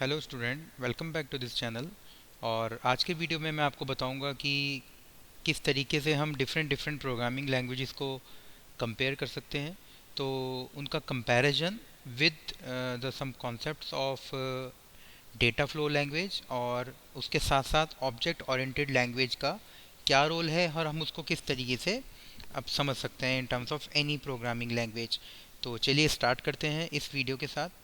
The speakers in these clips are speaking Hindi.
Hello student, welcome back to this channel. और आज के वीडियो में मैं आपको बताऊंगा कि किस तरीके से हम डिफरेंट डिफरेंट प्रोग्रामिंग लैंग्वेजेस को कंपेयर कर सकते हैं। तो उनका comparison with the some concepts of data flow language और उसके साथ साथ ऑब्जेक्ट ओरिएंटेड लैंग्वेज का क्या रोल है और हम उसको किस तरीके से अब समझ सकते हैं इन terms of any programming language. तो चलिए स्टार्ट करते हैं इस वीडियो के साथ।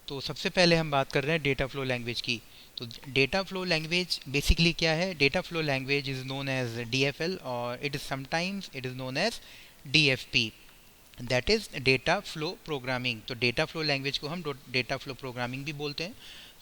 तो सबसे पहले हम बात कर रहे हैं डेटा फ्लो लैंग्वेज की। तो डेटा फ्लो लैंग्वेज बेसिकली क्या है? Data flow language is known as DFL और it is sometimes it is known as DFP, that is data flow programming. तो डेटा फ्लो लैंग्वेज को हम डेटा फ्लो प्रोग्रामिंग भी बोलते हैं।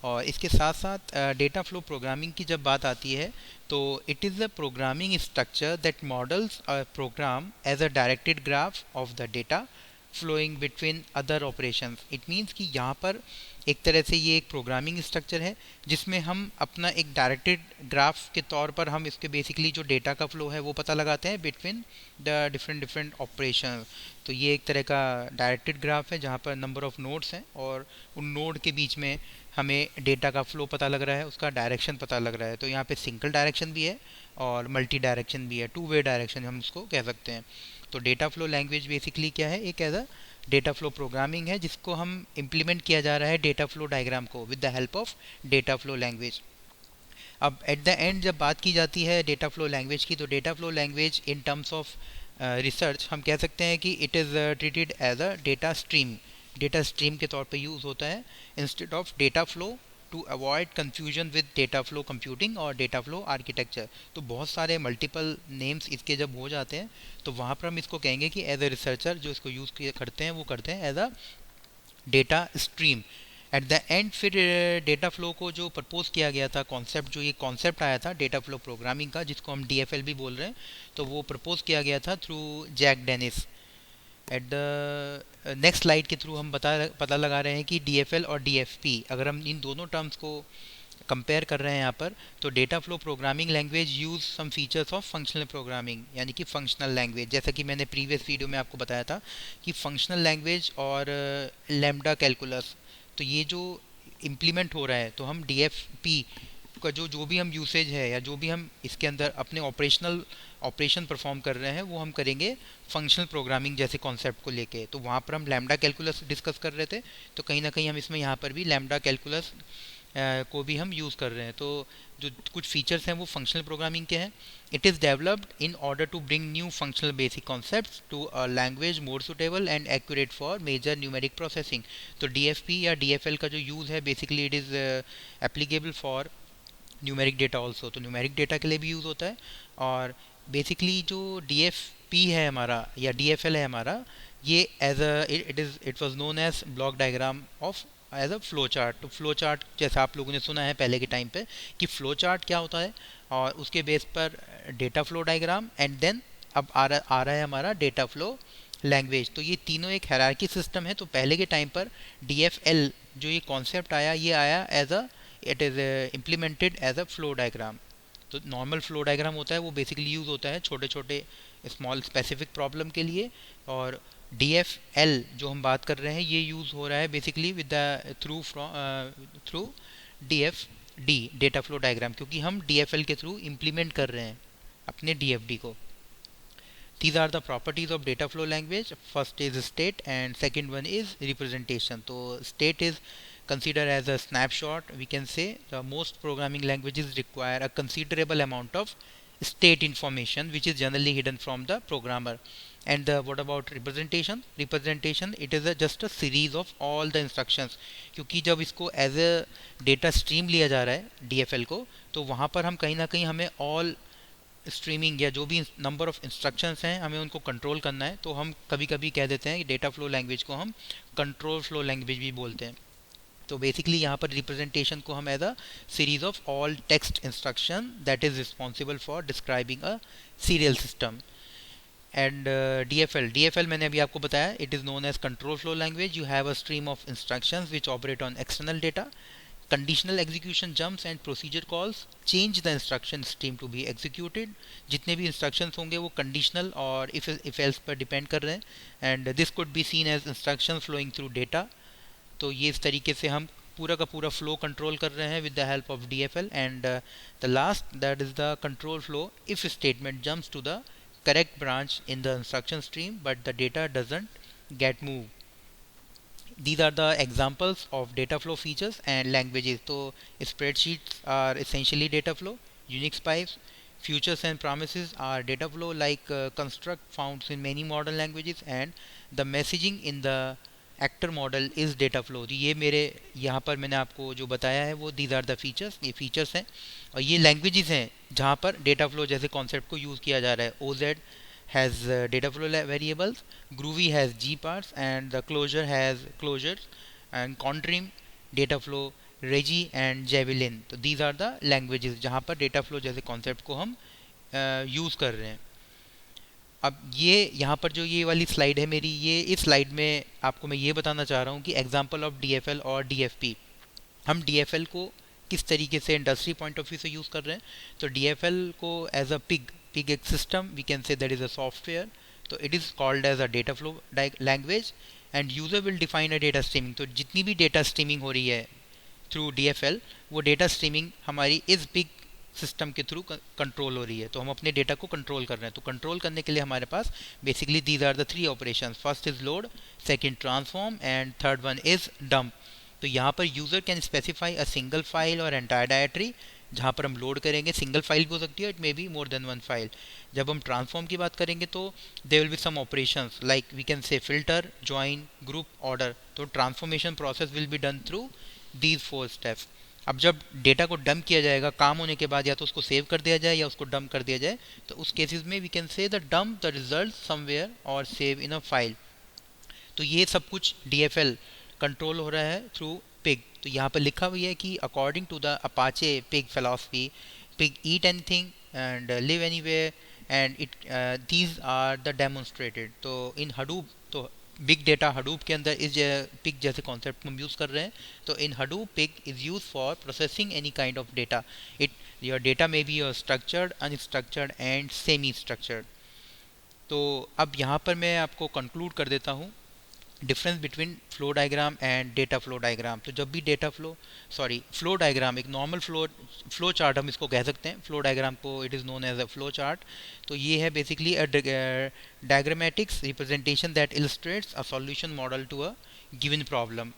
और इसके साथ साथ डेटा फ्लो प्रोग्रामिंग की जब बात आती है तो it is a programming structure that models a program as a directed graph of the data flowing between other operations. It means कि यहाँ पर एक तरह से ये एक प्रोग्रामिंग स्ट्रक्चर है जिसमें हम अपना एक डायरेक्टेड ग्राफ के तौर पर हम इसके बेसिकली जो डेटा का फ्लो है वो पता लगाते हैं between the different different operation. तो ये एक तरह का डायरेक्टेड ग्राफ है जहाँ पर नंबर ऑफ नोड्स हैं और उन नोड के बीच में हमें डेटा का फ्लो पता लग रहा है, उसका डायरेक्शन पता लग रहा है। तो यहाँ पे सिंगल डायरेक्शन भी है और मल्टी डायरेक्शन भी है, टू वे डायरेक्शन हम उसको कह सकते हैं। तो डेटा फ्लो लैंग्वेज बेसिकली क्या है? एक ऐसा डेटा फ्लो प्रोग्रामिंग है जिसको हम इम्प्लीमेंट किया जा रहा है डेटा फ्लो डायग्राम को with the help of data flow language. अब एट द एंड जब बात की जाती है डेटा फ्लो लैंग्वेज की, तो data flow language in terms of research हम कह सकते हैं कि it is treated as a data stream के तौर पे यूज़ होता है instead of data flow, to avoid confusion with data flow computing और डेटा फ्लो आर्किटेक्चर। तो बहुत सारे मल्टीपल नेम्स इसके जब हो जाते हैं तो वहाँ पर हम इसको कहेंगे कि एज अ रिसर्चर जो इसको यूज़ करते हैं वो करते हैं as a data stream. At the end फिर डेटा फ्लो को जो प्रपोज किया गया था कॉन्सेप्ट, जो ये कॉन्सेप्ट आया था डेटा फ्लो प्रोग्रामिंग का जिसको हम DFL भी बोल रहे हैं, तो वो प्रपोज किया गया था through Jack Dennis. At the next slide के थ्रू हम पता लगा रहे हैं कि DFL और DFP अगर हम इन दोनों टर्म्स को कंपेयर कर रहे हैं यहाँ पर, तो data flow programming language use some features of functional programming यानी कि फंक्शनल लैंग्वेज। जैसा कि मैंने प्रीवियस वीडियो में आपको बताया था कि फंक्शनल लैंग्वेज और लैम्डा कैलकुलस, तो ये जो इम्प्लीमेंट हो रहा है तो हम DFP का जो भी हम यूसेज है या जो भी हम इसके अंदर अपने ऑपरेशन परफॉर्म कर रहे हैं वो हम करेंगे फंक्शनल प्रोग्रामिंग जैसे कॉन्सेप्ट को लेके। तो वहाँ पर हम लैम्डा कैलकुलस डिस्कस कर रहे थे, तो कहीं ना कहीं हम इसमें यहाँ पर भी लैम्डा कैलकुलस को भी हम यूज़ कर रहे हैं। तो जो कुछ फीचर्स हैं वो फंक्शनल प्रोग्रामिंग के हैं। It is developed in order to bring new functional basic concepts to a language more suitable and accurate for major numeric processing. तो DFP या DFL का जो यूज़ है basically it is applicable for numeric data also. तो न्यूमेरिक डेटा के लिए भी यूज़ होता है। और बेसिकली जो DFP है हमारा या DFL है हमारा, ये as a it was known as block diagram of as a flow chart. तो फ्लो चार्ट जैसा आप लोगों ने सुना है पहले के टाइम पे कि फ्लो चार्ट क्या होता है, और उसके बेस पर data flow diagram and then अब आ रहा है हमारा डेटा फ्लो लैंग्वेज। तो ये तीनों एक हायरार्की सिस्टम है। तो पहले के टाइम पर DFL जो ये कॉन्सेप्ट आया, ये आया as a it is implemented as a flow diagram. तो नॉर्मल फ्लो डायग्राम होता है वो बेसिकली यूज़ होता है छोटे छोटे स्मॉल स्पेसिफिक प्रॉब्लम के लिए। और DFL जो हम बात कर रहे हैं ये यूज़ हो रहा है basically with the through DFD data flow diagram, क्योंकि हम DFL के थ्रू इम्प्लीमेंट कर रहे हैं अपने DFD को। These are the properties of data flow language. First is state and second one is representation. So state is considered as a snapshot. We can say the most programming languages require a considerable amount of state information which is generally hidden from the programmer. And what about representation? Representation it is just a series of all the instructions, क्योंकि जब इसको एज अ डेटा स्ट्रीम लिया जा रहा है DFL को, तो वहाँ पर हम कहीं ना कहीं हमें ऑल स्ट्रीमिंग या जो भी नंबर ऑफ इंस्ट्रक्शंस हैं हमें उनको कंट्रोल करना है। तो हम कभी कभी कह देते हैं कि डेटा फ्लो लैंग्वेज को हम कंट्रोल फ्लो लैंग्वेज भी बोलते हैं। तो बेसिकली यहाँ पर रिप्रेजेंटेशन को हम as a series of all text instruction that is responsible for describing a serial system. And DFL मैंने अभी आपको बताया it is known as control flow language. You have a stream of instructions which operate on external data. Conditional execution jumps and procedure calls change the instruction stream to be executed. जितने भी इंस्ट्रक्शंस होंगे वो कंडीशनल और इफ एल्स पर डिपेंड कर रहे हैं। And this could be seen as instruction flowing through data. तो ये इस तरीके से हम पूरा का पूरा फ्लो कंट्रोल कर रहे हैं with the help of DFL. And the last that is the control flow if statement jumps to the correct branch in the instruction stream but the data doesn't get moved. These are the examples of data flow features and languages. So spreadsheets are essentially data flow. Unix pipes, futures and promises are data flow like construct found in many modern languages, and the messaging in the actor model is data flow. तो ये मेरे यहाँ पर मैंने आपको जो बताया है वो these are the features, ये features हैं. और ये languages हैं जहाँ पर data flow जैसे concept को use किया जा रहा है. OZ has data flow variables, Groovy has gparts, and the closure has closures, and Contrim data flow, Regi and Javelin. तो these are the languages जहाँ पर data flow जैसे concept को हम यूज़ कर रहे हैं. अब ये यहाँ पर जो ये वाली स्लाइड है मेरी, ये इस स्लाइड में आपको मैं ये बताना चाह रहा हूँ कि एग्जांपल ऑफ DFL और DFP. हम DFL को किस तरीके से इंडस्ट्री पॉइंट ऑफ व्यू से यूज़ कर रहे हैं. तो DFL को एज अ पिग एक system we can say that is a software. तो it is called as a data flow language and user will define a data streaming. तो जितनी भी डेटा स्ट्रीमिंग हो रही है थ्रू DFL, वो डेटा स्ट्रीमिंग हमारी इस पिग सिस्टम के थ्रू कंट्रोल हो रही है. तो हम अपने डेटा को कंट्रोल कर रहे हैं. तो कंट्रोल करने के लिए हमारे पास basically these are the three operations. First is load, second transform and third one is dump. तो यहाँ पर user can specify a single file और एंटायर डायरेक्टरी जहाँ पर हम लोड करेंगे. सिंगल फाइल भी हो सकती है, it may be more than one file. जब हम ट्रांसफॉर्म की बात करेंगे तो there will be some operations like we can say filter, join, group, order. तो transformation process will be done through these 4 steps. अब जब डेटा को डंप किया जाएगा काम होने के बाद, या तो उसको सेव कर दिया जाए या उसको डंप कर दिया जाए, तो उस केसेस में we can say the dump the result somewhere और सेव इन अ फाइल. तो ये सब कुछ DFL कंट्रोल हो रहा है थ्रू पिग. तो यहाँ पर लिखा हुआ है कि according to the Apache Pig philosophy, Pig eat anything and live anywhere and it these are the demonstrated. तो इन हडूप, तो बिग डेटा हडूप के अंदर इस पिग जैसे कॉन्सेप्ट हम यूज़ कर रहे हैं. तो in Hadoop Pig is use for processing any kind of data. It your data may be structured, unstructured and semi structured. तो अब यहाँ पर मैं आपको कंक्लूड कर देता हूँ difference between flow diagram and data flow diagram. तो जब भी फ्लो डायग्राम एक नॉर्मल फ्लो चार्ट हम इसको कह सकते हैं. फ्लो डायग्राम को it is known as a flow chart. तो ये है basically a diagrammatics representation that illustrates a solution model to a given problem.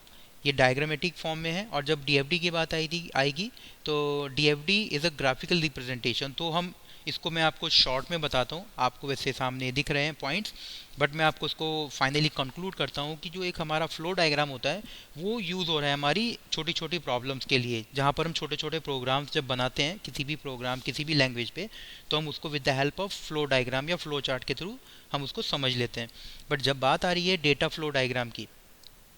ये डायग्रामेटिक फॉर्म में है. और जब DFD की बात आएगी तो DFD is a graphical representation. तो हम इसको मैं आपको शॉर्ट में बताता हूँ. आपको वैसे सामने दिख रहे हैं पॉइंट्स, बट मैं आपको इसको फाइनली कंक्लूड करता हूँ कि जो एक हमारा फ्लो डायग्राम होता है वो यूज़ हो रहा है हमारी छोटी छोटी प्रॉब्लम्स के लिए, जहाँ पर हम छोटे छोटे प्रोग्राम्स जब बनाते हैं किसी भी प्रोग्राम किसी भी लैंग्वेज पे, तो हम उसको with the help of flow diagram या फ्लो चार्ट के थ्रू हम उसको समझ लेते हैं. बट जब बात आ रही है डेटा फ्लो डायग्राम की,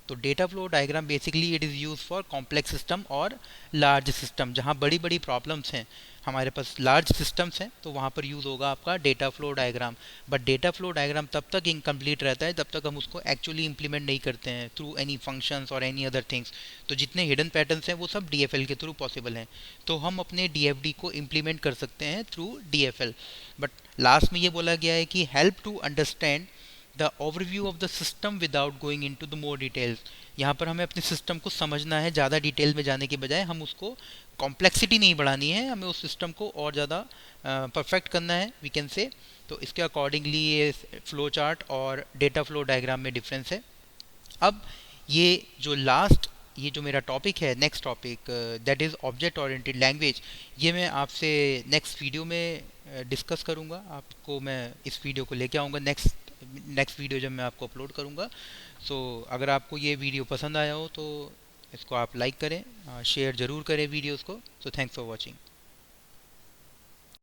तो data flow diagram basically it is use for complex system और लार्ज सिस्टम. जहाँ बड़ी बड़ी प्रॉब्लम्स हैं, हमारे पास लार्ज सिस्टम्स हैं, तो वहाँ पर यूज़ होगा आपका data flow diagram. But data flow diagram तब तक इनकम्प्लीट रहता है जब तक हम उसको एक्चुअली इंप्लीमेंट नहीं करते हैं थ्रू एनी फंक्शंस और एनी अदर थिंग्स. तो जितने हिडन पैटर्न्स हैं वो सब DFL के थ्रू पॉसिबल हैं. तो हम अपने DFD को इम्प्लीमेंट कर सकते हैं थ्रू DFL. बट लास्ट में ये बोला गया है कि help to understand the overview of the system without going into the more details. यहाँ पर हमें अपने सिस्टम को समझना है, ज़्यादा डिटेल में जाने के बजाय हम उसको कॉम्प्लेक्सिटी नहीं बढ़ानी है, हमें उस सिस्टम को और ज़्यादा परफेक्ट करना है वी कैन से. तो इसके अकॉर्डिंगली ये फ्लो चार्ट और डेटा फ्लो डायग्राम में डिफरेंस है. अब ये जो मेरा टॉपिक है, next topic that is object oriented language, ये मैं आपसे नेक्स्ट वीडियो में डिस्कस करूँगा. आपको मैं इस वीडियो को लेके आऊँगा नेक्स्ट वीडियो जब मैं आपको अपलोड करूँगा. सो अगर आपको ये वीडियो पसंद आया हो तो इसको आप लाइक करें, शेयर ज़रूर करें वीडियोस को. So thanks for watching.